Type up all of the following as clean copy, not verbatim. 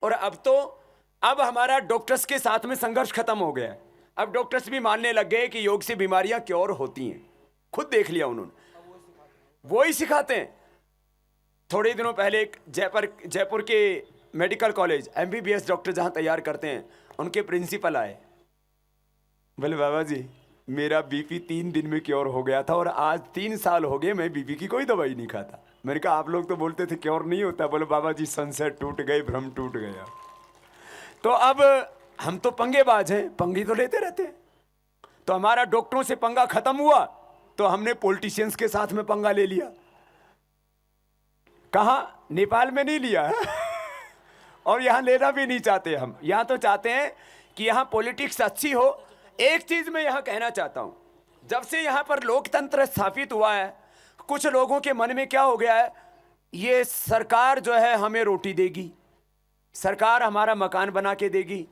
और अब हमारा डॉक्टर्स के साथ में संघर्ष खत्म हो गया है। अब डॉक्टर्स भी मानने लग गए कि योग से बीमारियां क्योर होती हैं। खुद देख लिया उन्होंने, वो ही सिखाते हैं। थोड़े दिनों पहले एक जयपुर के मेडिकल कॉलेज एमबीबीएस डॉक्टर जहां तैयार करते हैं, उनके प्रिंसिपल आए, बोले बाबा जी मेरा बीपी 3 दिन में क्योर हो गया था और आज 3 साल हो गए मैं बीपी की कोई दवाई नहीं खाता। मैंने कहा आप लोग तो बोलते थे क्योर नहीं होता। बोले बाबा जी संशय टूट गए, भ्रम टूट गया। तो अब हम तो पंगेबाज हैं, पंगे तो लेते रहते हैं। तो हमारा डॉक्टरों से पंगा खत्म हुआ तो हमने पॉलिटिशियंस के साथ में पंगा ले लिया। कहा? नेपाल में नहीं लिया है और यहां लेना भी नहीं चाहते हम। यहां तो चाहते हैं कि यहां पॉलिटिक्स अच्छी हो। एक चीज मैं यहां कहना चाहता हूं, जब से यहां पर लोकतंत्र स्थापित हुआ है, कुछ लोगों के मन में क्या हो गया है, ये सरकार जो है हमें रोटी देगी, सरकार हमारा मकान बना के देगी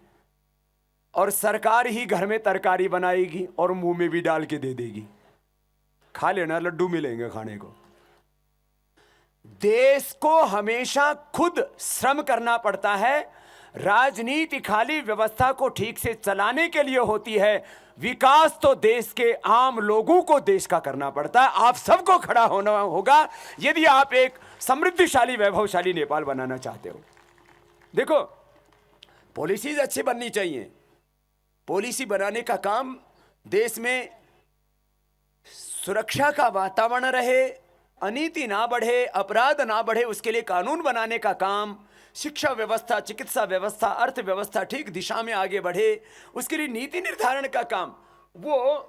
और सरकार ही घर में तरकारी बनाएगी और मुंह में भी डाल के दे देगी, खा लेना, लड्डू मिलेंगे खाने को। देश को हमेशा खुद श्रम करना पड़ता है। राजनीति खाली व्यवस्था को ठीक से चलाने के लिए होती है, विकास तो देश के आम लोगों को देश का करना पड़ता है। आप सबको खड़ा होना होगा यदि आप एक समृद्धिशाली वैभवशाली नेपाल बनाना चाहते हो। देखो, पॉलिसीज अच्छी बननी चाहिए। पॉलिसी बनाने का काम देश में सुरक्षा का वातावरण रहे, अनीति ना बढ़े, अपराध ना बढ़े, उसके लिए कानून बनाने का काम, शिक्षा व्यवस्था, चिकित्सा व्यवस्था, अर्थव्यवस्था ठीक दिशा में आगे बढ़े, उसके लिए नीति निर्धारण का काम, वो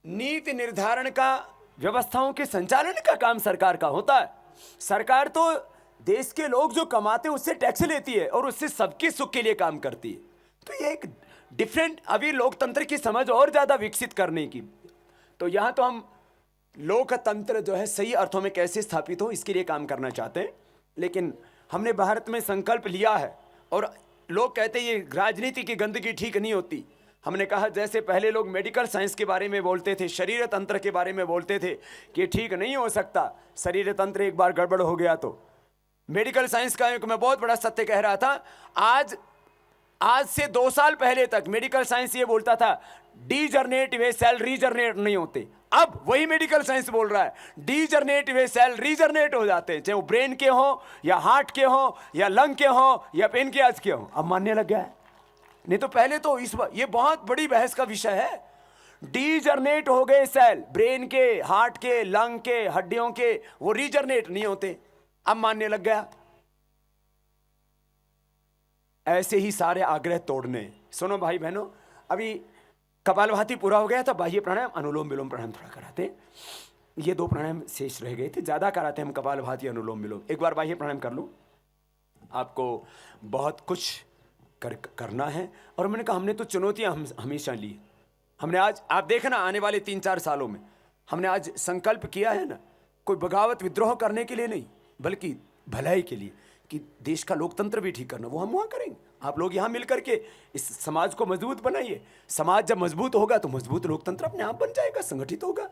नीति निर्धारण का, व्यवस्थाओं के संचालन का काम सरकार का होता है। सरकार तो देश के लोग जो कमाते हैं उससे टैक्स लेती है और उससे सबके सुख के लिए काम करती है। तो ये एक डिफरेंट, अभी लोकतंत्र की समझ और ज्यादा विकसित करने की, तो यहां तो हम लोकतंत्र जो है सही अर्थों में कैसे स्थापित हो इसके लिए काम करना चाहते हैं। लेकिन हमने भारत में संकल्प लिया है और लोग कहते हैं ये राजनीति की गंदगी ठीक नहीं होती। हमने कहा जैसे पहले लोग मेडिकल साइंस के बारे में बोलते थे, शरीर तंत्र के बारे में बोलते थे कि ठीक नहीं हो सकता, शरीर तंत्र एक बार गड़बड़ हो गया तो। मेडिकल साइंस का एक मैं बहुत बड़ा सत्य कह रहा था। आज से 2 साल पहले तक मेडिकल साइंस ये बोलता था डीजनरेट वे सेल रीजनरेट नहीं होते। अब वही मेडिकल साइंस बोल रहा है डीजनरेट वे सेल रीजनरेट हो जाते हैं, चाहे वो ब्रेन के हो या हार्ट के हो या लंग के हो या पेनक्रियाज के हो। अब मानने लग गया है, नहीं तो पहले तो ये बहुत बड़ी बहस का विषय है। डीजनरेट हो गए सेल, ब्रेन के, हार्ट के, लंग के, हड्डियों के, वो रीजनरेट नहीं होते। अब मानने लग गया। ऐसे ही सारे आग्रह तोड़ने। सुनो भाई बहनों, अभी कपालभाति पूरा हो गया था, बाह्य प्राणायाम, अनुलोम विलोम प्राणायाम थोड़ा कराते। ये 2 प्राणायाम शेष रह गए थे, ज्यादा कराते हम कपालभाति, अनुलोम विलोम। एक बार बाह्य प्राणायाम कर लो, आपको बहुत कुछ करना है। और मैंने कहा हमने तो चुनौतियां हमेशा ली। हमने आज, आप देखना आने वाले 3-4 सालों में हमने आज संकल्प किया है ना, कोई बगावत विद्रोह करने के लिए नहीं, बल्कि भलाई के लिए, कि देश का लोकतंत्र भी ठीक करना, वो हम वहां करेंगे। आप लोग यहां मिलकर के इस समाज को मजबूत बनाइए। समाज जब मजबूत होगा तो मजबूत लोकतंत्र अपने आप बन जाएगा, संगठित होगा।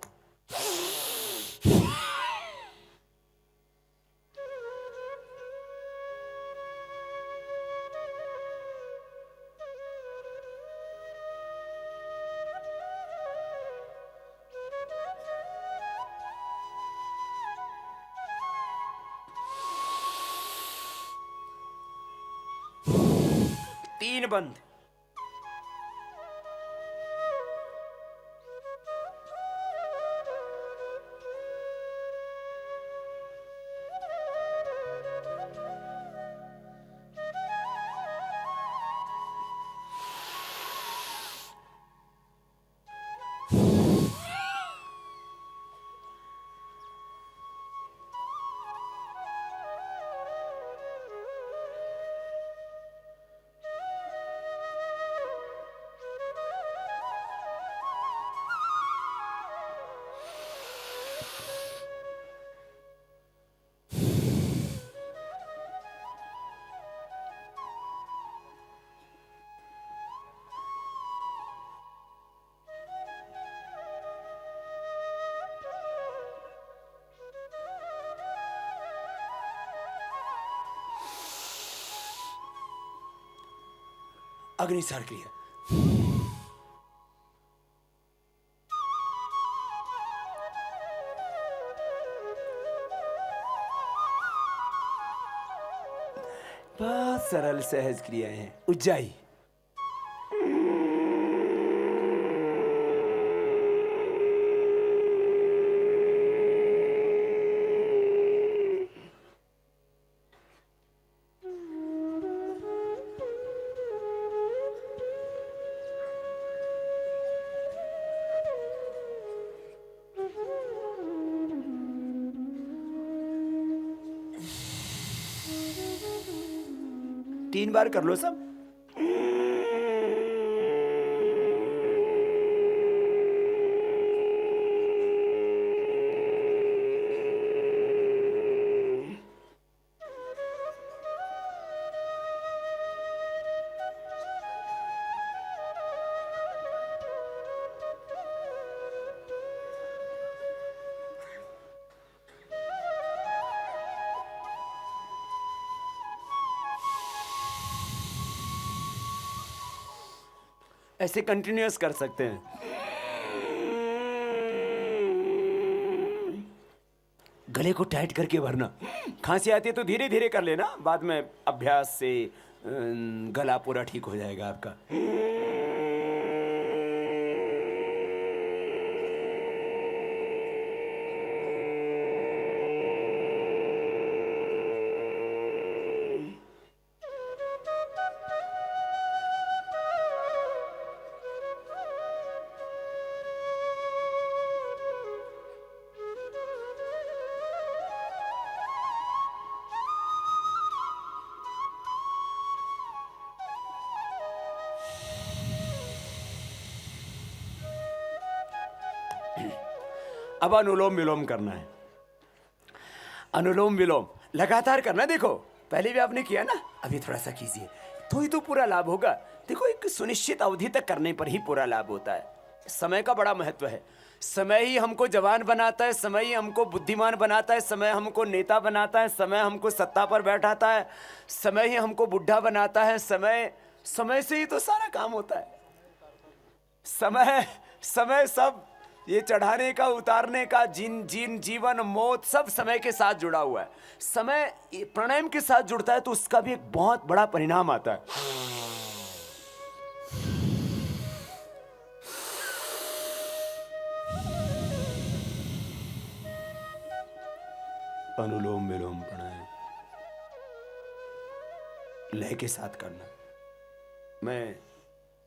तीन बंद। अग्निसार क्रिया। बहुत सरल सहज क्रियाएं हैं। उज्जाई, तीन बार कर लो सब। ऐसे कंटिन्यूअस कर सकते हैं। गले को टाइट करके भरना। खांसी आती है तो धीरे धीरे कर लेना, बाद में अभ्यास से गला पूरा ठीक हो जाएगा आपका। अब अनुलोम विलोम करना है। अनुलोम विलोम लगातार करना। देखो पहले भी आपने किया ना, अभी थोड़ा सा कीजिए तो ही तो पूरा लाभ होगा। देखो एक सुनिश्चित अवधि तक करने पर ही पूरा लाभ होता है। समय का बड़ा महत्व है। समय ही हमको जवान बनाता है, समय ही हमको बुद्धिमान बनाता है, समय हमको नेता बनाता है, समय हमको सत्ता पर बैठाता है, समय ही हमको बुढ़ा बनाता है। समय से ही तो सारा काम होता है। समय सब ये चढ़ाने का, उतारने का, जीवन मौत सब समय के साथ जुड़ा हुआ है। समय प्राणायाम के साथ जुड़ता है तो उसका भी एक बहुत बड़ा परिणाम आता है। अनुलोम विलोम प्राणायाम लय के साथ करना। मैं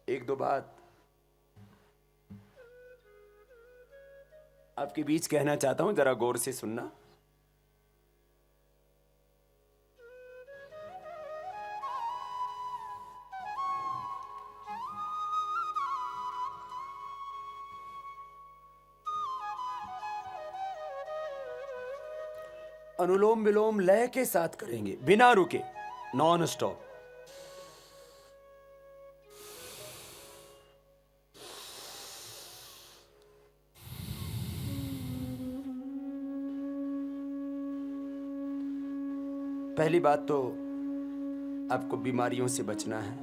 एक दो बात आपके बीच कहना चाहता हूं, जरा गौर से सुनना। अनुलोम विलोम लय के साथ करेंगे, बिना रुके, नॉन स्टॉप। पहली बात तो आपको बीमारियों से बचना है।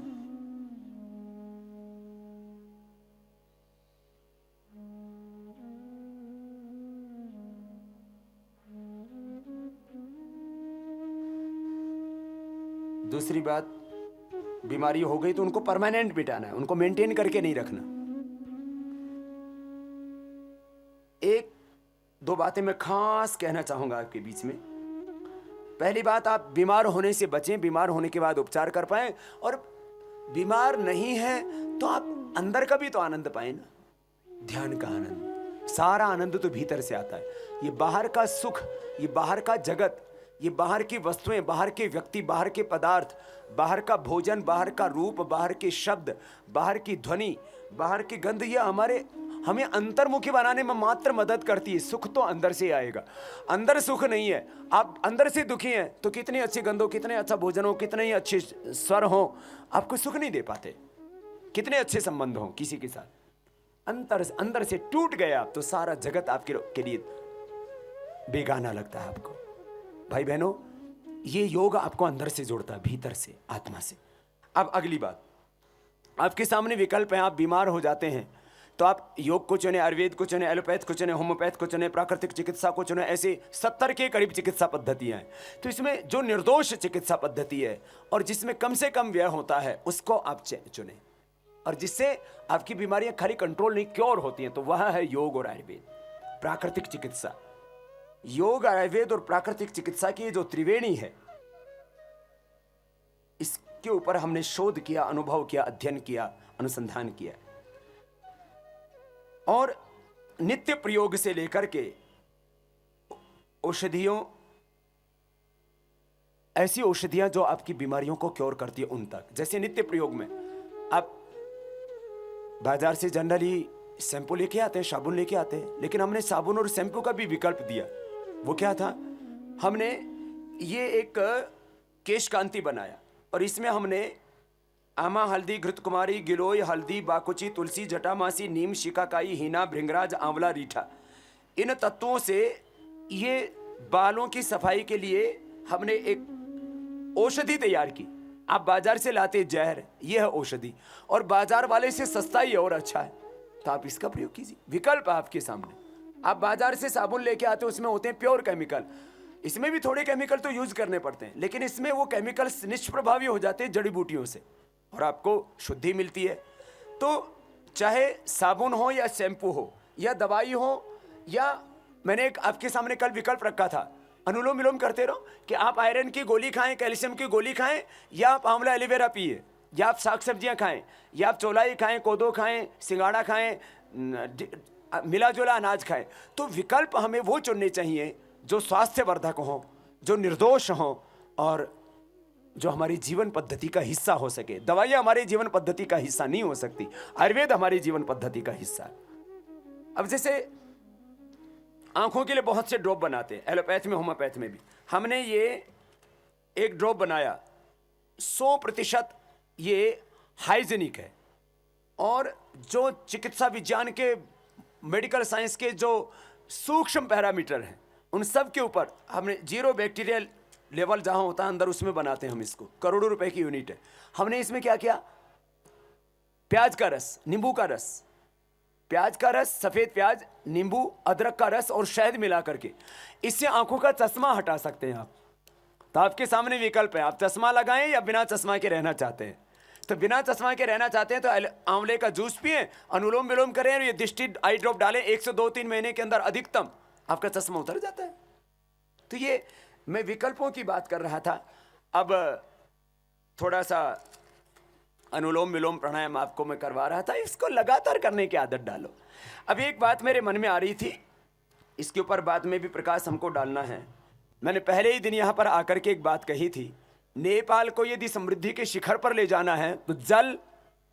दूसरी बात, बीमारी हो गई तो उनको परमानेंट मिटाना है, उनको मेंटेन करके नहीं रखना। एक दो बातें मैं खास कहना चाहूंगा आपके बीच में। पहली बात, आप बीमार होने से बचें, बीमार होने के बाद उपचार कर पाएं, और बीमार नहीं है तो आप अंदर का भी तो आनंद पाएं ना, ध्यान का आनंद। सारा आनंद तो भीतर से आता है। ये बाहर का सुख, ये बाहर का जगत, ये बाहर की वस्तुएं, बाहर के व्यक्ति, बाहर के पदार्थ, बाहर का भोजन, बाहर का रूप, बाहर के शब्द, बाहर की ध्वनि, बाहर की गंध, ये हमें अंतर्मुखी बनाने में मात्र मदद करती है। सुख तो अंदर से आएगा। अंदर सुख नहीं है, आप अंदर से दुखी हैं तो कितनी अच्छी गंध हो, कितने अच्छा भोजन हो, कितने ही अच्छे स्वर हो, आपको सुख नहीं दे पाते। कितने अच्छे संबंध हो किसी के साथ, अंदर से टूट गए आप तो सारा जगत आपके लिए बेगाना लगता है आपको। भाई बहनों, ये योग आपको अंदर से जोड़ता है, भीतर से, आत्मा से। अब अगली बात, आपके सामने विकल्प हैं। आप बीमार हो जाते हैं तो आप योग को चुने, आयुर्वेद को चुने, एलोपैथ को चुने, होम्योपैथ को चुने, प्राकृतिक चिकित्सा को चुने, ऐसे 70 के करीब चिकित्सा पद्धतियां हैं। तो इसमें जो निर्दोष चिकित्सा पद्धति है और जिसमें कम से कम व्यय होता है उसको आप चुने, और जिससे आपकी बीमारियां खाली कंट्रोल नहीं क्योर होती हैं, तो वह है योग और आयुर्वेद, प्राकृतिक चिकित्सा। योग, आयुर्वेद और प्राकृतिक चिकित्सा की जो त्रिवेणी है, इसके ऊपर हमने शोध किया, अनुभव किया, अध्ययन किया, अनुसंधान किया, और नित्य प्रयोग से लेकर के औषधियों, ऐसी औषधियां जो आपकी बीमारियों को क्योर करती है उन तक। जैसे नित्य प्रयोग में आप बाजार से जनरली शैंपू लेके आते हैं, साबुन लेके आते हैं, लेकिन हमने साबुन और शैंपू का भी विकल्प दिया। वो क्या था? हमने ये एक केश कांति बनाया और इसमें हमने आमा, हल्दी, घृतकुमारी, गिलोय, हल्दी, बाकुची, तुलसी, जटामासी, नीम, शिकाकाई, हीना, भृंगराज, आंवला, रीठा, इन तत्वों से ये बालों की सफाई के लिए हमने एक औषधि तैयार की। आप बाजार से लाते जहर, यह है औषधि, और बाजार वाले से सस्ता ही और अच्छा है, तो आप इसका प्रयोग कीजिए। विकल्प आपके सामने। आप बाजार से साबुन लेके आते हो, उसमें होते हैं प्योर केमिकल, इसमें भी थोड़े केमिकल तो यूज करने पड़ते हैं, लेकिन इसमें वो केमिकल्स निष्प्रभावी हो जाते हैं जड़ी बूटियों से और आपको शुद्धि मिलती है। तो चाहे साबुन हो या शैम्पू हो या दवाई हो, या मैंने एक आपके सामने कल विकल्प रखा था, अनुलोम विलोम करते रहो कि आप आयरन की गोली खाएं, कैल्शियम की गोली खाएं, या आप आंवला एलोवेरा पिए, या आप साग सब्जियां खाएं, या आप चौलाई खाएं, कोदो खाएं, सिंगाड़ा खाएं, मिला जुला अनाज खाएं। तो विकल्प हमें वो चुनने चाहिए जो स्वास्थ्यवर्धक हो, जो निर्दोष हो, और जो हमारी जीवन पद्धति का हिस्सा हो सके। दवाइयां हमारी जीवन पद्धति का हिस्सा नहीं हो सकती, आयुर्वेद हमारी जीवन पद्धति का हिस्सा है। अब जैसे आंखों के लिए बहुत से ड्रॉप बनाते हैं, एलोपैथ में, होम्योपैथ में भी। हमने ये एक ड्रॉप बनाया, 100% ये हाइजेनिक है, और जो चिकित्सा विज्ञान के, मेडिकल साइंस के जो सूक्ष्म पैरामीटर हैं उन सब के ऊपर हमने जीरो बैक्टीरियल लेवल जहां होता है अंदर, उसमें बनाते हैं हम इसको। करोड़ों रुपए की यूनिट है। हमने इसमें क्या किया? प्याज का रस, नींबू का रस, प्याज का रस, सफेद प्याज, नींबू, अदरक का रस और शहद मिला करके इससे आंखों का चश्मा हटा सकते हैं आप। तो आपके सामने विकल्प है, आप चश्मा लगाएं या बिना चश्मा के रहना चाहते हैं। तो बिना चश्मा के रहना चाहते हैं तो आंवले का जूस पिए, अनुलोम विलोम करें, और ये दृष्टि आई ड्रॉप डालें। 1 से 2-3 महीने के अंदर अधिकतम आपका चश्मा उतर जाता है। तो ये मैं विकल्पों की बात कर रहा था। अब थोड़ा सा अनुलोम विलोम प्राणायाम आपको मैं करवा रहा था, इसको लगातार करने की आदत डालो। अब एक बात मेरे मन में आ रही थी, इसके ऊपर बाद में भी प्रकाश हमको डालना है। मैंने पहले ही दिन यहाँ पर आकर के एक बात कही थी, नेपाल को यदि समृद्धि के शिखर पर ले जाना है तो जल,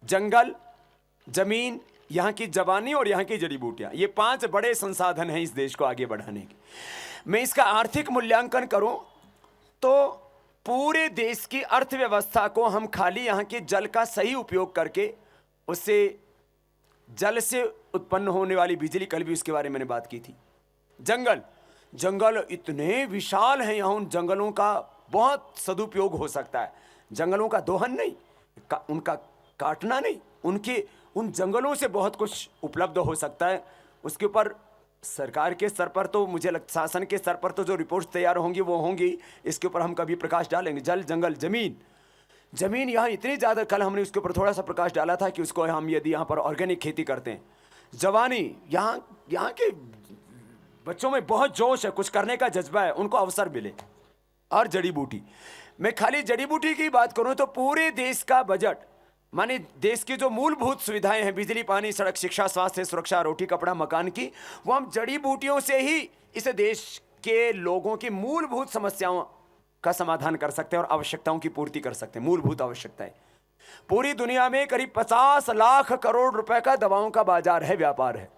जंगल, जमीन, यहाँ की जवानी और यहाँ की जड़ी बूटियाँ, ये 5 बड़े संसाधन हैं इस देश को आगे बढ़ाने के। मैं इसका आर्थिक मूल्यांकन करूं तो पूरे देश की अर्थव्यवस्था को हम खाली यहाँ के जल का सही उपयोग करके, उससे जल से उत्पन्न होने वाली बिजली, कल भी उसके बारे में मैंने बात की थी। जंगल, जंगल इतने विशाल हैं, यहाँ उन जंगलों का बहुत सदुपयोग हो सकता है। जंगलों का दोहन नहीं, उनका काटना नहीं, उन जंगलों से बहुत कुछ उपलब्ध हो सकता है। उसके ऊपर सरकार के स्तर पर तो मुझे लगता, शासन के स्तर पर तो जो रिपोर्ट्स तैयार होंगी वो होंगी, इसके ऊपर हम कभी प्रकाश डालेंगे। जल, जंगल, जमीन, जमीन यहाँ इतनी ज़्यादा, कल हमने उसके ऊपर थोड़ा सा प्रकाश डाला था कि उसको हम यदि यहाँ पर ऑर्गेनिक खेती करते हैं। जवानी, यहाँ के बच्चों में बहुत जोश है, कुछ करने का जज्बा है, उनको अवसर मिले। और जड़ी बूटी, मैं खाली जड़ी बूटी की बात करूँ तो पूरे देश का बजट, माने देश की जो मूलभूत सुविधाएं हैं, बिजली, पानी, सड़क, शिक्षा, स्वास्थ्य, सुरक्षा, रोटी, कपड़ा, मकान की, वो हम जड़ी बूटियों से ही इस देश के लोगों की मूलभूत समस्याओं का समाधान कर सकते हैं और आवश्यकताओं की पूर्ति कर सकते हैं। मूलभूत आवश्यकताएं। पूरी दुनिया में करीब 50 लाख करोड़ रुपए का दवाओं का बाजार है, व्यापार है।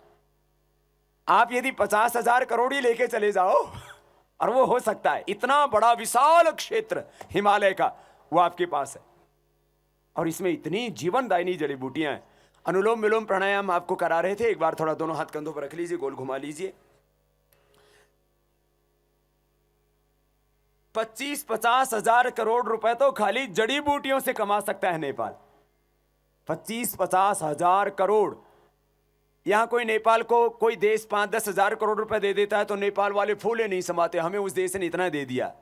आप यदि 50,000 करोड़ ही लेके चले जाओ, और वो हो सकता है, इतना बड़ा विशाल क्षेत्र हिमालय का वो आपके पास है, और इसमें इतनी जीवनदायिनी जड़ी बूटियां हैं। अनुलोम विलोम प्राणायाम आपको करा रहे थे, एक बार थोड़ा दोनों हाथ कंधों पर रख लीजिए, गोल घुमा लीजिए। 25-50 हजार करोड़ रुपए तो खाली जड़ी बूटियों से कमा सकता है नेपाल। 25-50 हजार करोड़। यहाँ कोई नेपाल को कोई देश 5-10 हजार करोड़ रुपए दे देता है तो नेपाल वाले फूले नहीं समाते, हमें उस देश ने इतना दे दिया।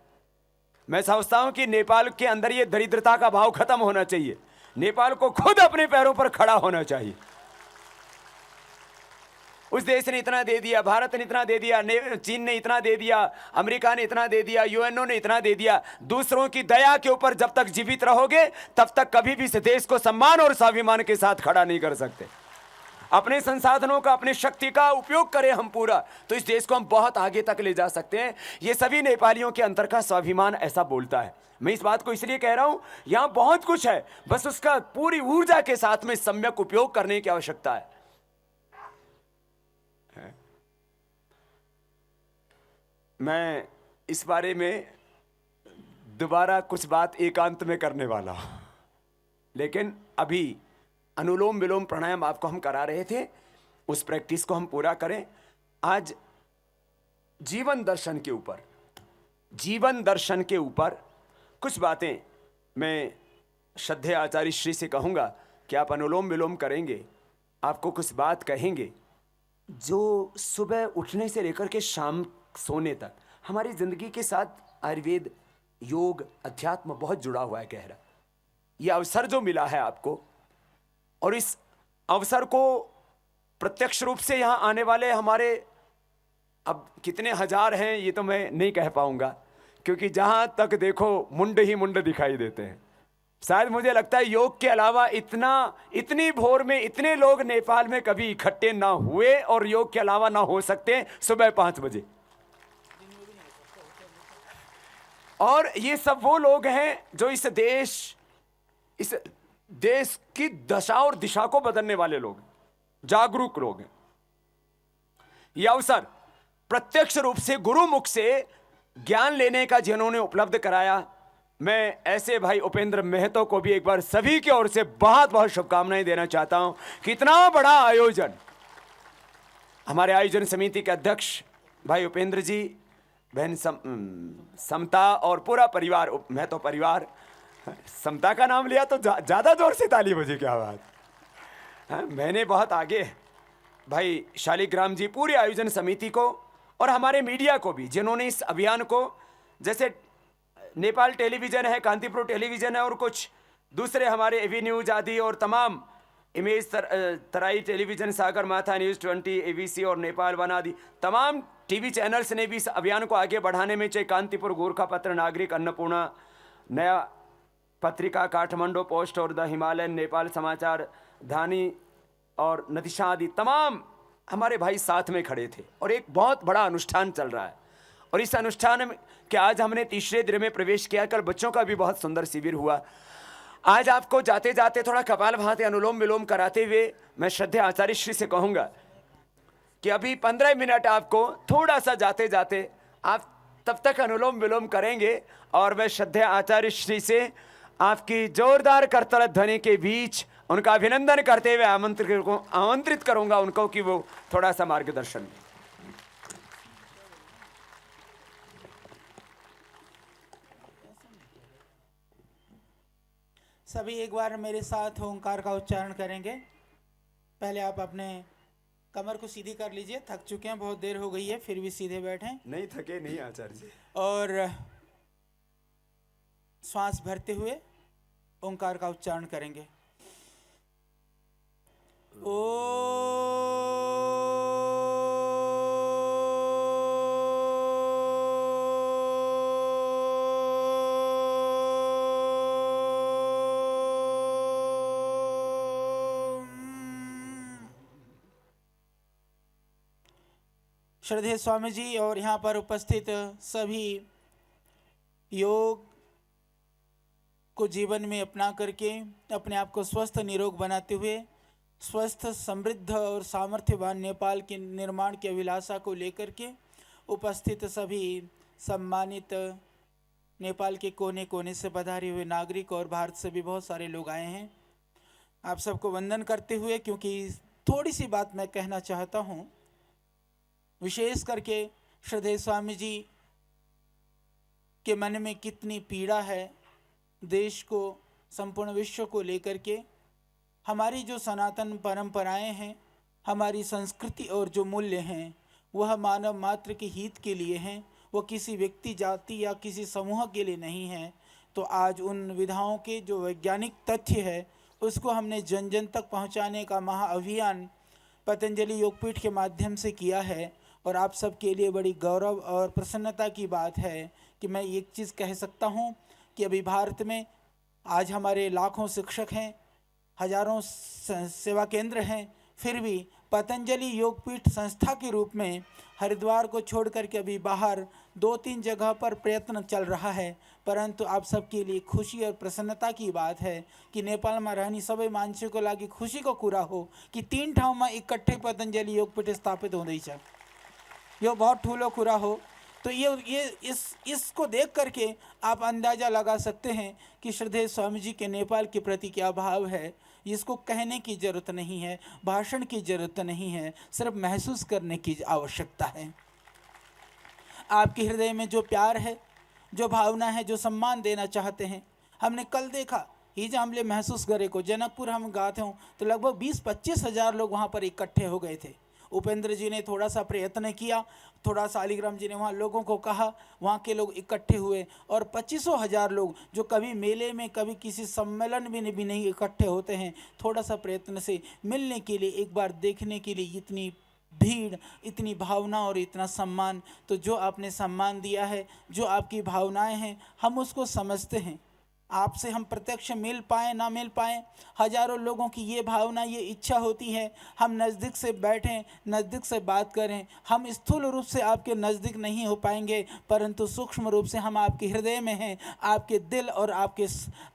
मैं समझता हूं कि नेपाल के अंदर ये दरिद्रता का भाव खत्म होना चाहिए। नेपाल को खुद अपने पैरों पर खड़ा होना चाहिए। उस देश ने इतना दे दिया, भारत ने इतना दे दिया, चीन ने इतना दे दिया, अमेरिका ने इतना दे दिया, यूएनओ ने इतना दे दिया। दूसरों की दया के ऊपर जब तक जीवित रहोगे तब तक कभी भी इस देश को सम्मान और स्वाभिमान के साथ खड़ा नहीं कर सकते। अपने संसाधनों का, अपनी शक्ति का उपयोग करें हम पूरा, तो इस देश को हम बहुत आगे तक ले जा सकते हैं। ये सभी नेपालियों के अंतर का स्वाभिमान ऐसा बोलता है। मैं इस बात को इसलिए कह रहा हूं, यहां बहुत कुछ है, बस उसका पूरी ऊर्जा के साथ में सम्यक उपयोग करने की आवश्यकता है। मैं इस बारे में दोबारा कुछ बात एकांत में करने वाला हूं, लेकिन अभी अनुलोम विलोम प्राणायाम आपको हम करा रहे थे, उस प्रैक्टिस को हम पूरा करें। आज जीवन दर्शन के ऊपर कुछ बातें मैं श्रद्धेय आचार्य श्री से कहूँगा कि आप अनुलोम विलोम करेंगे, आपको कुछ बात कहेंगे जो सुबह उठने से लेकर के शाम सोने तक हमारी जिंदगी के साथ आयुर्वेद, योग, अध्यात्म बहुत जुड़ा हुआ है गहरा। यह अवसर जो मिला है आपको, और इस अवसर को प्रत्यक्ष रूप से यहाँ आने वाले हमारे अब कितने हजार हैं ये तो मैं नहीं कह पाऊंगा, क्योंकि जहाँ तक देखो मुंड ही मुंड दिखाई देते हैं। शायद मुझे लगता है योग के अलावा इतनी भोर में इतने लोग नेपाल में कभी इकट्ठे ना हुए और योग के अलावा ना हो सकते सुबह 5 बजे। और ये सब वो लोग हैं जो इस देश की दशा और दिशा को बदलने वाले लोग, जागरूक लोग हैं। यह अवसर प्रत्यक्ष रूप से गुरुमुख से ज्ञान लेने का जिन्होंने उपलब्ध कराया, मैं ऐसे भाई उपेंद्र महतो को भी एक बार सभी की ओर से बहुत बहुत शुभकामनाएं देना चाहता हूं कि इतना बड़ा आयोजन, हमारे आयोजन समिति के अध्यक्ष भाई उपेंद्र जी, बहन समता और पूरा परिवार, महतो परिवार, समता का नाम लिया तो ज्यादा जोर से ताली बजे, क्या बात। मैंने बहुत आगे भाई शालिग्राम जी, पूरी आयोजन समिति को और हमारे मीडिया को भी, जिन्होंने इस अभियान को, जैसे नेपाल टेलीविजन है, कांतिपुर टेलीविजन है और कुछ दूसरे हमारे एवी न्यूज आदि और तमाम इमेज तराई टेलीविजन, सागर माथा न्यूज़ 20, एबीसी और नेपाल वन आदि तमाम टीवी चैनल्स ने भी इस अभियान को आगे बढ़ाने में, चाहे कांतिपुर गोरखा पत्र, नागरिक, अन्नपूर्णा, नया पत्रिका, काठमांडू पोस्ट और द हिमालयन, नेपाल समाचार, धानी और नदिशा आदि तमाम हमारे भाई साथ में खड़े थे और एक बहुत बड़ा अनुष्ठान चल रहा है। और इस अनुष्ठान में कि आज हमने तीसरे दिन में प्रवेश किया, कल बच्चों का भी बहुत सुंदर शिविर हुआ। आज आपको जाते जाते थोड़ा कपालभाति, अनुलोम विलोम कराते हुए मैं श्रद्धेय आचार्य श्री से कहूँगा कि अभी 15 मिनट आपको थोड़ा सा जाते जाते आप तब तक अनुलोम विलोम करेंगे, और मैं श्रद्धेय आचार्य श्री से आपकी जोरदार करतल ध्वनि के बीच उनका अभिनंदन करते हुए आमंत्रित करूंगा उनको कि वो थोड़ा सा मार्गदर्शन दें। सभी एक बार मेरे साथ ओंकार का उच्चारण करेंगे। पहले आप अपने कमर को सीधी कर लीजिए, थक चुके हैं, बहुत देर हो गई है, फिर भी सीधे बैठें। नहीं थके नहीं आचार्य जी। और श्वास भरते हुए ओंकार का उच्चारण करेंगे। ओ श्रद्धेय स्वामी जी और यहाँ पर उपस्थित सभी योग को जीवन में अपना करके अपने आप को स्वस्थ निरोग बनाते हुए स्वस्थ, समृद्ध और सामर्थ्यवान नेपाल के निर्माण की अभिलाषा को लेकर के उपस्थित सभी सम्मानित नेपाल के कोने कोने से पधारे हुए नागरिक और भारत से भी बहुत सारे लोग आए हैं। आप सबको वंदन करते हुए, क्योंकि थोड़ी सी बात मैं कहना चाहता हूँ, विशेष करके श्रद्धेय स्वामी जी के मन में कितनी पीड़ा है देश को, संपूर्ण विश्व को लेकर के, हमारी जो सनातन परंपराएं हैं, हमारी संस्कृति और जो मूल्य हैं, वह मानव मात्र के हित के लिए हैं, वो किसी व्यक्ति, जाति या किसी समूह के लिए नहीं है। तो आज उन विधाओं के जो वैज्ञानिक तथ्य है, उसको हमने जन जन तक पहुंचाने का महाअभियान पतंजलि योगपीठ के माध्यम से किया है। और आप सबके लिए बड़ी गौरव और प्रसन्नता की बात है कि मैं एक चीज़ कह सकता हूँ कि अभी भारत में आज हमारे लाखों शिक्षक हैं, हजारों सेवा केंद्र हैं, फिर भी पतंजलि योगपीठ संस्था के रूप में हरिद्वार को छोड़ करके अभी बाहर 2-3 जगह पर प्रयत्न चल रहा है। परंतु आप सबके लिए खुशी और प्रसन्नता की बात है कि नेपाल में रहनी सबै मान्छेको लागि खुशीको कुरा हो कि 3 ठाउँमा इकट्ठै पतंजलि योगपीठ स्थापित हुँदैछ। यो बहुत ठुलो कुरा हो। तो ये इसको देख करके आप अंदाज़ा लगा सकते हैं कि श्रद्धेय स्वामी जी के नेपाल के प्रति क्या भाव है। इसको कहने की ज़रूरत नहीं है, भाषण की ज़रूरत नहीं है, सिर्फ महसूस करने की आवश्यकता है। आपके हृदय में जो प्यार है, जो भावना है, जो सम्मान देना चाहते हैं, हमने कल देखा ही जो हमने महसूस करे को जनकपुर हम गए थे तो लगभग 20-25 हज़ार लोग वहाँ पर इकट्ठे हो गए थे। उपेंद्र जी ने थोड़ा सा प्रयत्न किया, थोड़ा सा अलीग्राम जी ने वहाँ लोगों को कहा, वहाँ के लोग इकट्ठे हुए और 25 हज़ार लोग जो कभी मेले में, कभी किसी सम्मेलन में भी नहीं इकट्ठे होते हैं, थोड़ा सा प्रयत्न से मिलने के लिए, एक बार देखने के लिए इतनी भीड़, इतनी भावना और इतना सम्मान। तो जो आपने सम्मान दिया है, जो आपकी भावनाएं हैं, हम उसको समझते हैं। आपसे हम प्रत्यक्ष मिल पाए ना मिल पाए, हजारों लोगों की ये भावना, ये इच्छा होती है हम नज़दीक से बैठें, नज़दीक से बात करें। हम स्थूल रूप से आपके नज़दीक नहीं हो पाएंगे, परंतु सूक्ष्म रूप से हम आपके हृदय में हैं, आपके दिल और आपके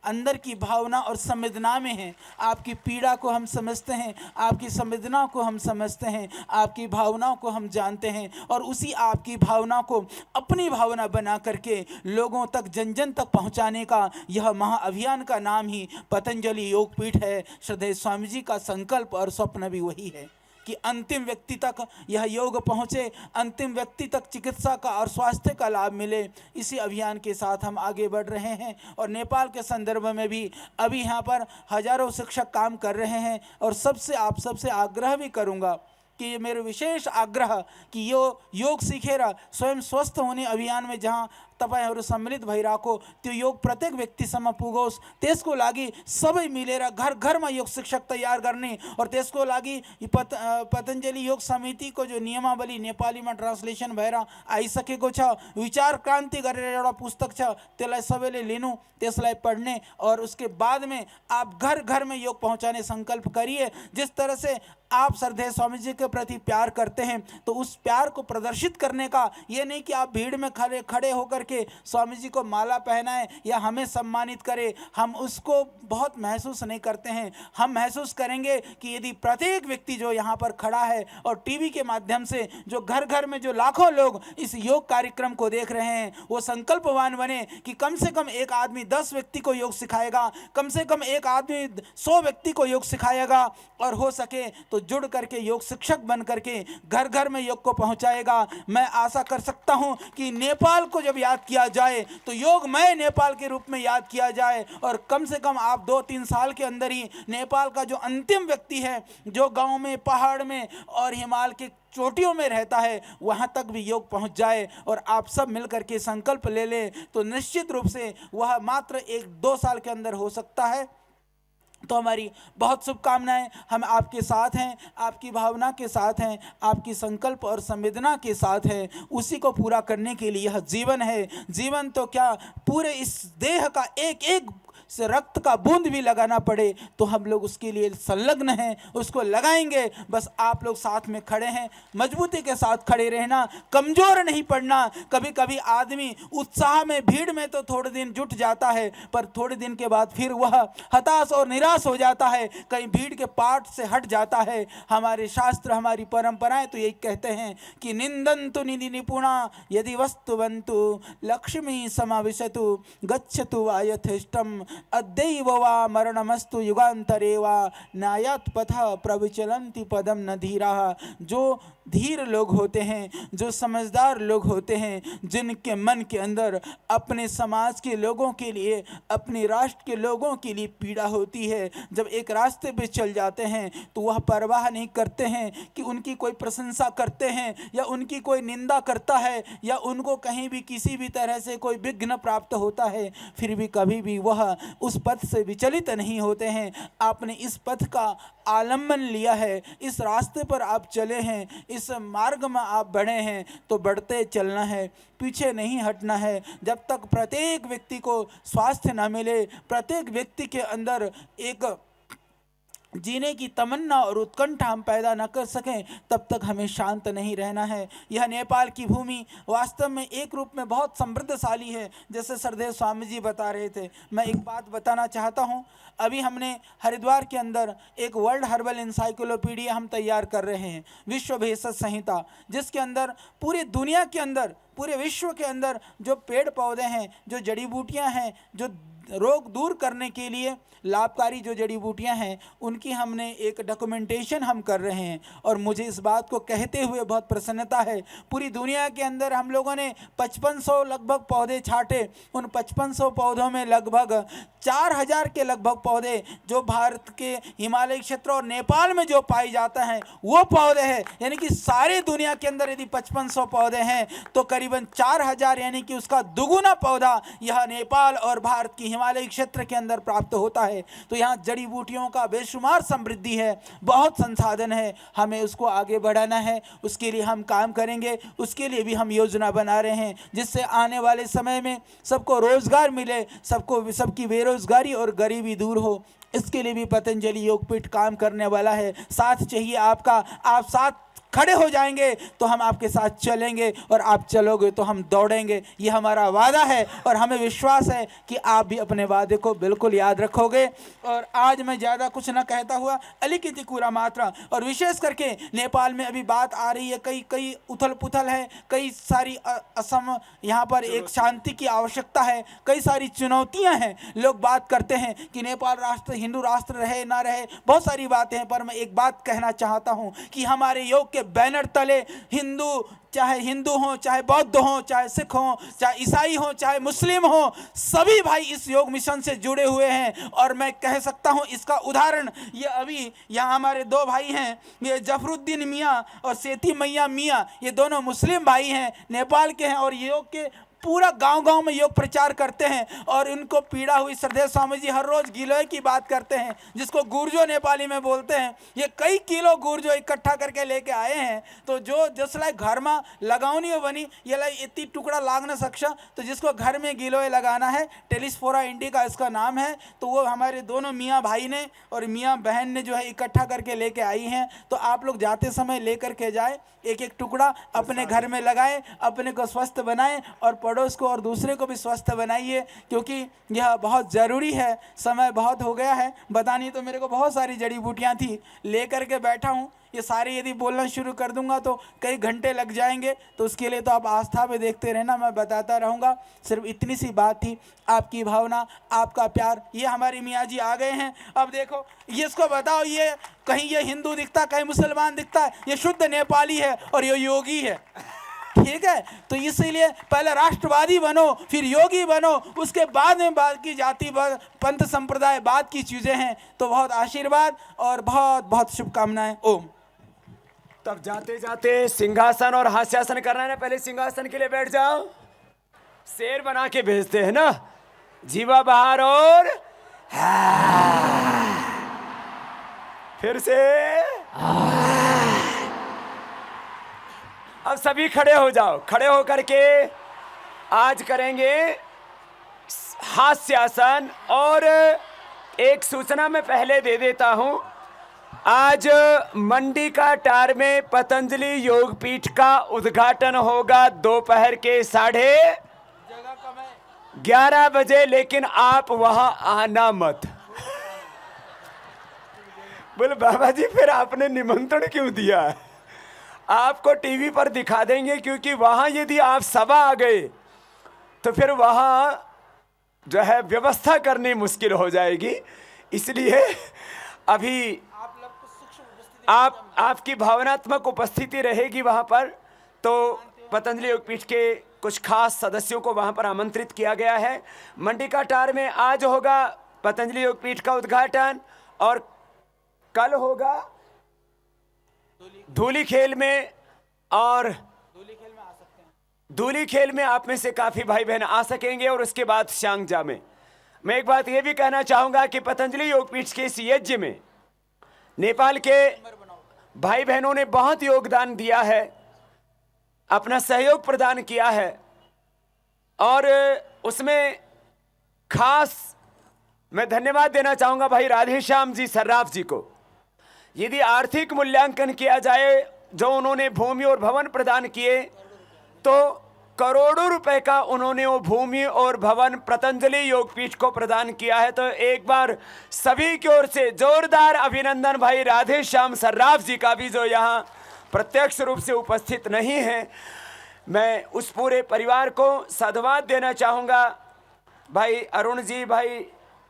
अंदर की भावना और संवेदना में हैं। आपकी पीड़ा को हम समझते हैं, आपकी संवेदना को हम समझते हैं, आपकी भावनाओं को हम जानते हैं और उसी आपकी भावना को अपनी भावना बना करके लोगों तक, जन जन तक पहुँचाने का यह महाअभियान का नाम ही पतंजलि योगपीठ है। श्रद्धेय स्वामी जी का संकल्प और स्वप्न भी वही है कि अंतिम व्यक्ति तक यह योग पहुँचे, अंतिम व्यक्ति तक चिकित्सा का और स्वास्थ्य का लाभ मिले। इसी अभियान के साथ हम आगे बढ़ रहे हैं और नेपाल के संदर्भ में भी अभी यहाँ पर हजारों शिक्षक काम कर रहे हैं। और आप सबसे आग्रह भी करूँगा कि ये मेरे विशेष आग्रह कि यो योग सीखेर स्वयं स्वस्थ होने अभियान में जहाँ तपाईहरु सम्मिलित भइरहेको त्यो योग प्रत्येक व्यक्तिसम्म पुगोस्, त्यसको लागि सबै मिलेर घर घरमा योग शिक्षक तयार गर्ने और त्यसको लागि पतंजलि योग समितिको जो नियमावली नेपालीमा ट्रान्सलेसन भएर आइसकेको छ, विचार क्रान्ति गरेर एउटा पुस्तक छ, त्यसलाई सबैले लिनु, त्यसलाई पढ्ने और उसके बाद में आप घर घर में योग पहुँचाने संकल्प करिए। जिस तरह से आप श्रद्धेय स्वामी जी के प्रति प्यार करते हैं तो उस प्यार को प्रदर्शित करने का ये नहीं कि आप भीड़ में खड़े होकर के स्वामी जी को माला पहनाएं या हमें सम्मानित करें। हम उसको बहुत महसूस नहीं करते हैं। हम महसूस करेंगे कि यदि प्रत्येक व्यक्ति जो यहाँ पर खड़ा है और टीवी के माध्यम से जो घर घर में जो लाखों लोग इस योग कार्यक्रम को देख रहे हैं, वो संकल्पवान बने कि कम से कम एक आदमी 10 व्यक्ति को योग सिखाएगा, कम से कम एक आदमी 100 व्यक्ति को योग सिखाएगा और हो सके तो जुड़ करके योग शिक्षक बन करके घर घर में योग को पहुंचाएगा। मैं आशा कर सकता हूं कि नेपाल को जब याद किया जाए तो योगमय नेपाल के रूप में याद किया जाए और कम से कम आप 2-3 साल के अंदर ही नेपाल का जो अंतिम व्यक्ति है, जो गांव में, पहाड़ में और हिमालय के चोटियों में रहता है, वहां तक भी योग पहुंच जाए और आप सब मिलकर के संकल्प ले लें तो निश्चित रूप से वह मात्र 1-2 साल के अंदर हो सकता है। तो हमारी बहुत शुभकामनाएं, हम आपके साथ हैं, आपकी भावना के साथ हैं, आपकी संकल्प और संवेदना के साथ हैं। उसी को पूरा करने के लिए यह जीवन है। जीवन तो क्या, पूरे इस देह का एक एक से रक्त का बूंद भी लगाना पड़े तो हम लोग उसके लिए संलग्न हैं, उसको लगाएंगे। बस आप लोग साथ में खड़े हैं, मजबूती के साथ खड़े रहना, कमजोर नहीं पड़ना। कभी कभी आदमी उत्साह में, भीड़ में तो थोड़े दिन जुट जाता है, पर थोड़े दिन के बाद फिर वह हताश और निराश हो जाता है, कहीं भीड़ के पाठ से हट जाता है। हमारे शास्त्र, हमारी परंपराएं तो यही कहते हैं कि निंदन्तु निधि निपुणा यदि वस्तुवन्तु लक्ष्मी समाविशतु गच्छतु आयथेष्टम अद्यैव वा मरणमस्तु युगान्तरे वा न्यायात् पथ प्रविचलन्ति पदम न धीराः। जो धीर लोग होते हैं, जो समझदार लोग होते हैं, जिनके मन के अंदर अपने समाज के लोगों के लिए, अपने राष्ट्र के लोगों के लिए पीड़ा होती है, जब एक रास्ते पे चल जाते हैं तो वह परवाह नहीं करते हैं कि उनकी कोई प्रशंसा करते हैं या उनकी कोई निंदा करता है या उनको कहीं भी किसी भी तरह से कोई विघ्न प्राप्त होता है, फिर भी कभी भी वह उस पथ से विचलित नहीं होते हैं। आपने इस पथ का आलम्बन लिया है, इस रास्ते पर आप चले हैं, इस मार्ग में आप बढ़े हैं, तो बढ़ते चलना है, पीछे नहीं हटना है। जब तक प्रत्येक व्यक्ति को स्वास्थ्य न मिले, प्रत्येक व्यक्ति के अंदर एक जीने की तमन्ना और उत्कंठा हम पैदा न कर सकें, तब तक हमें शांत नहीं रहना है। यह नेपाल की भूमि वास्तव में एक रूप में बहुत समृद्धशाली है, जैसे सरदेव स्वामी जी बता रहे थे। मैं एक बात बताना चाहता हूँ, अभी हमने हरिद्वार के अंदर एक वर्ल्ड हर्बल इंसाइक्लोपीडिया हम तैयार कर रहे हैं, विश्व भेषज संहिता, जिसके अंदर पूरी दुनिया के अंदर, पूरे विश्व के अंदर जो पेड़ पौधे हैं, जो जड़ी बूटियाँ हैं, जो रोग दूर करने के लिए लाभकारी जो जड़ी बूटियां हैं, उनकी हमने एक डॉक्यूमेंटेशन हम कर रहे हैं। और मुझे इस बात को कहते हुए बहुत प्रसन्नता है, पूरी दुनिया के अंदर हम लोगों ने 5500 लगभग पौधे छांटे। उन 5500 पौधों में लगभग 4000 के लगभग पौधे जो भारत के हिमालय क्षेत्र और नेपाल में जो पाए जाते हैं वो पौधे हैं। यानी कि सारी दुनिया के अंदर यदि 5500 पौधे हैं तो करीबन 4000 यानी कि उसका दुगुना पौधा यह नेपाल और भारत की हिमालय क्षेत्र के अंदर प्राप्त होता है। तो यहाँ जड़ी बूटियों का बेशुमार समृद्धि है, बहुत संसाधन है, हमें उसको आगे बढ़ाना है, उसके लिए हम काम करेंगे। उसके लिए भी हम योजना बना रहे हैं, जिससे आने वाले समय में सबको रोजगार मिले, सबकी बेरोजगारी और गरीबी दूर हो। इसके लिए भी पतंजलि योगपीठ काम करने वाला है। साथ चाहिए आपका, आप साथ खड़े हो जाएंगे तो हम आपके साथ चलेंगे, और आप चलोगे तो हम दौड़ेंगे। ये हमारा वादा है और हमें विश्वास है कि आप भी अपने वादे को बिल्कुल याद रखोगे। और आज मैं ज़्यादा कुछ न कहता हुआ अलिखित कूरा मात्रा, और विशेष करके नेपाल में अभी बात आ रही है, कई उथल पुथल है, कई सारी असम, यहाँ पर एक शांति की आवश्यकता है, कई सारी चुनौतियाँ हैं। लोग बात करते हैं कि नेपाल राष्ट्र हिंदू राष्ट्र रहे ना रहे, बहुत सारी बातें हैं, पर मैं एक बात कहना चाहता हूँ कि हमारे योग के बैनर तले हिंदू, चाहे हिंदू हो, चाहे बौद्ध हो, चाहे सिख हो, चाहे ईसाई हो, चाहे मुस्लिम हो, सभी भाई इस योग मिशन से जुड़े हुए हैं। और मैं कह सकता हूं इसका उदाहरण, ये अभी यहाँ हमारे दो भाई हैं, ये जफरुद्दीन मियाँ और सेठी मैया मियाँ, ये दोनों मुस्लिम भाई हैं, नेपाल के हैं, और योग के पूरा गांव-गांव में योग प्रचार करते हैं। और इनको पीड़ा हुई सरदेव स्वामी जी हर रोज गिलोय की बात करते हैं, जिसको गुर्जो नेपाली में बोलते हैं। ये कई किलो गुर्जो इकट्ठा करके लेके आए हैं। तो जो जसलाई घर में लगानी हो बनी, ये लाई इतनी टुकड़ा लाग न सक्छ, तो जिसको घर में गिलोय लगाना है, टेलिस्फोरा इंडिका इसका नाम है, तो वो हमारे दोनों मियाँ भाई ने और मियाँ बहन ने जो है इकट्ठा करके लेके आई हैं। तो आप लोग जाते समय लेकर के जाए, एक एक टुकड़ा अपने घर में लगाएं, अपने को स्वस्थ बनाएं और पड़ोस को और दूसरे को भी स्वस्थ बनाइए, क्योंकि यह बहुत ज़रूरी है। समय बहुत हो गया है, बतानी तो मेरे को बहुत सारी जड़ी बूटियाँ थी, लेकर के बैठा हूँ। ये सारी यदि बोलना शुरू कर दूंगा तो कई घंटे लग जाएंगे, तो उसके लिए तो आप आस्था पे देखते रहना, मैं बताता रहूँगा। सिर्फ इतनी सी बात थी, आपकी भावना, आपका प्यार। ये हमारे मियाँ जी आ गए हैं। अब देखो, ये इसको बताओ, ये कहीं ये हिंदू दिखता, कहीं मुसलमान दिखता है, ये शुद्ध नेपाली है और ये योगी है, ठीक है। तो इसीलिए पहले राष्ट्रवादी बनो, फिर योगी बनो, उसके बाद में बात की जाति पंथ संप्रदाय बाद की चीजें हैं। तो बहुत आशीर्वाद और बहुत बहुत शुभकामनाएं। ओम। तब जाते जाते सिंहासन और हास्यासन करना है ना, पहले सिंहासन के लिए बैठ जाओ। शेर बना के भेजते हैं ना, जीवा बाहर और फिर से। अब सभी खड़े हो जाओ, खड़े होकर के आज करेंगे हास्यासन। और एक सूचना मैं पहले दे देता हूं, आज मंडी का टार में पतंजलि योगपीठ का उद्घाटन होगा दोपहर के 11:30 बजे, लेकिन आप वहां आना मत। बोले बाबा जी फिर आपने निमंत्रण क्यों दिया है? आपको टीवी पर दिखा देंगे, क्योंकि वहां यदि आप सभा आ गए तो फिर वहां जो है व्यवस्था करनी मुश्किल हो जाएगी। इसलिए अभी आपकी भावनात्मक उपस्थिति रहेगी वहां पर, तो पतंजलि योगपीठ के कुछ खास सदस्यों को वहां पर आमंत्रित किया गया है। मंडिकाटार में आज होगा पतंजलि योगपीठ का उद्घाटन और कल होगा धूली खेल में, और धूली खेल में आप में से काफी भाई बहन आ सकेंगे, और उसके बाद शांगजा में। मैं एक बात यह भी कहना चाहूंगा कि पतंजलि योगपीठ के इस यज्ञ में नेपाल के भाई बहनों ने बहुत योगदान दिया है, अपना सहयोग प्रदान किया है, और उसमें खास मैं धन्यवाद देना चाहूंगा भाई राधेश्याम जी सर्राफ जी को। यदि आर्थिक मूल्यांकन किया जाए जो उन्होंने भूमि और भवन प्रदान किए, तो करोड़ों रुपए का उन्होंने वो भूमि और भवन पतंजलि योगपीठ को प्रदान किया है। तो एक बार सभी की ओर से जोरदार अभिनंदन भाई राधेश्याम सर्राफ जी का भी, जो यहाँ प्रत्यक्ष रूप से उपस्थित नहीं है। मैं उस पूरे परिवार को साधुवाद देना चाहूँगा। भाई अरुण जी, भाई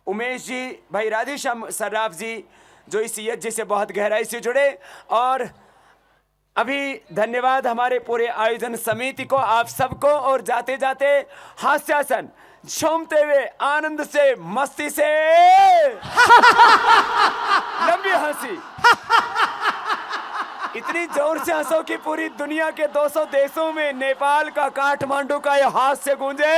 उमेश जी, भाई राधेश्याम सर्राफ जी, जो इस यज्ञ से बहुत गहराई से जुड़े। और अभी धन्यवाद हमारे पूरे आयोजन समिति को, आप सबको। और जाते जाते हास्यासन झूमते हुए आनंद से मस्ती से लंबी हंसी, इतनी जोर से हंसो कि पूरी दुनिया के 200 देशों में नेपाल का काठमांडू का यह हास्य गूंजे।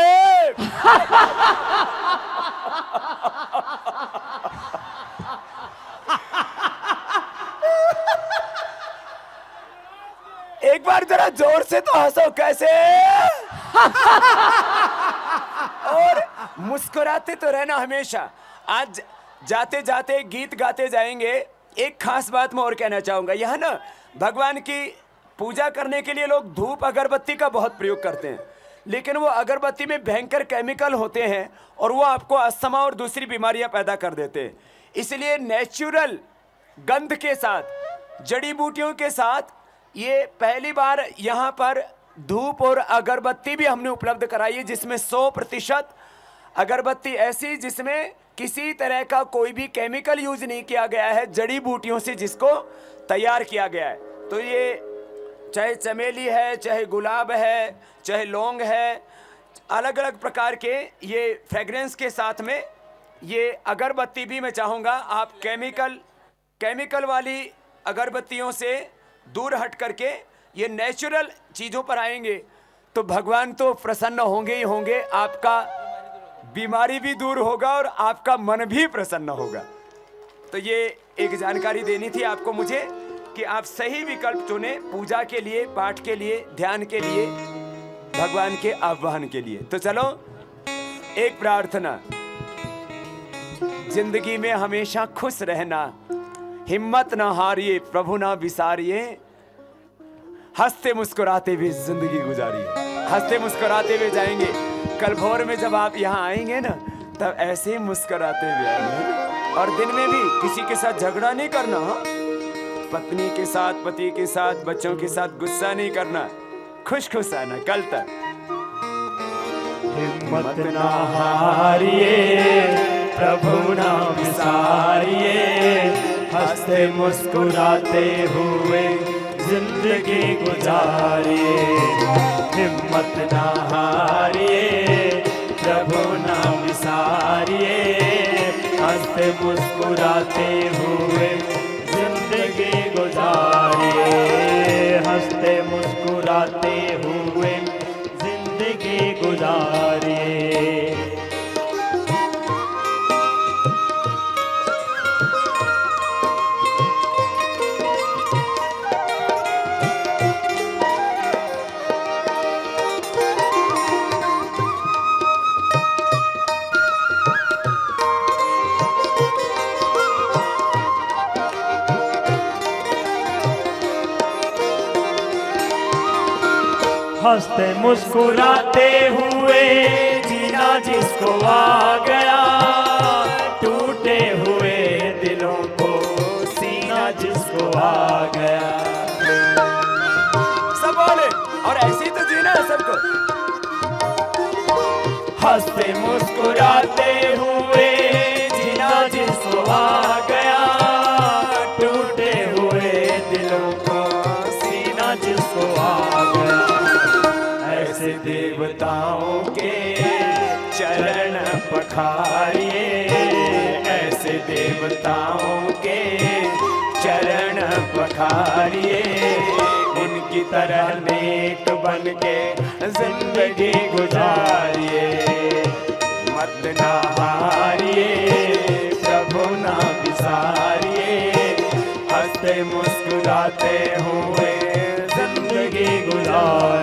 एक बार जरा जोर से तो हंसो कैसे। और मुस्कुराते तो रहना हमेशा। आज जाते जाते गीत गाते जाएंगे। एक खास बात मैं और कहना चाहूंगा, यह ना भगवान की पूजा करने के लिए लोग धूप अगरबत्ती का बहुत प्रयोग करते हैं, लेकिन वो अगरबत्ती में भयंकर केमिकल होते हैं और वो आपको अस्थमा और दूसरी बीमारियां पैदा कर देते हैं। इसलिए नेचुरल गंध के साथ, जड़ी बूटियों के साथ ये पहली बार यहाँ पर धूप और अगरबत्ती भी हमने उपलब्ध कराई है, जिसमें 100% अगरबत्ती ऐसी जिसमें किसी तरह का कोई भी केमिकल यूज नहीं किया गया है, जड़ी बूटियों से जिसको तैयार किया गया है। तो ये चाहे चमेली है, चाहे गुलाब है, चाहे लौंग है, अलग अलग प्रकार के ये फ्रेग्रेंस के साथ में ये अगरबत्ती भी मैं चाहूँगा आप केमिकल वाली अगरबत्तियों से दूर हट करके ये नेचुरल चीज़ों पर आएंगे तो भगवान तो प्रसन्न होंगे ही होंगे, आपका बीमारी भी दूर होगा और आपका मन भी प्रसन्न होगा। तो ये एक जानकारी देनी थी आपको मुझे कि आप सही विकल्प चुने पूजा के लिए, पाठ के लिए, ध्यान के लिए, भगवान के आह्वान के लिए। तो चलो एक प्रार्थना, जिंदगी में हमेशा खुश रहना, हिम्मत ना हारिए, प्रभु ना बिसारिए, हंसते मुस्कुराते हुए जिंदगी गुजारिए। हंसते मुस्कुराते हुए जाएंगे। कल भोर में जब आप यहाँ आएंगे ना, तब ऐसे ही मुस्कुराते हुए आएंगे। और दिन में भी किसी के साथ झगड़ा नहीं करना, पत्नी के साथ, पति के साथ, बच्चों के साथ गुस्सा नहीं करना, खुश खुश आना कल तक। हिम्मत ना हारिए, प्रभु ना बिसारिए, हंसते मुस्कुराते हुए जिंदगी गुजारिए। हिम्मत ना हारिए, प्रभु ना बिसारिए, हंसते मुस्कुराते हुए जिंदगी गुजारिए। हंसते मुस्कुराते हुए जिंदगी गुजारिए। हंसते मुस्कुराते हुए जीना जिसको आ गया, टूटे हुए दिलों को सीना जिसको आ गया। सब बोले और ऐसे ही तो जीना है सबको। हंसते मुस्कुराते हुए जीना जिसको आ गया, टूटे हुए पखारिए, ऐसे देवताओं के चरण पखारिए, उनकी तरह नेक बन के जिंदगी गुजारिए। मत ना हारिए, प्रभु ना बिसारिए, हंसते मुस्कुराते हुए जिंदगी गुजारिए।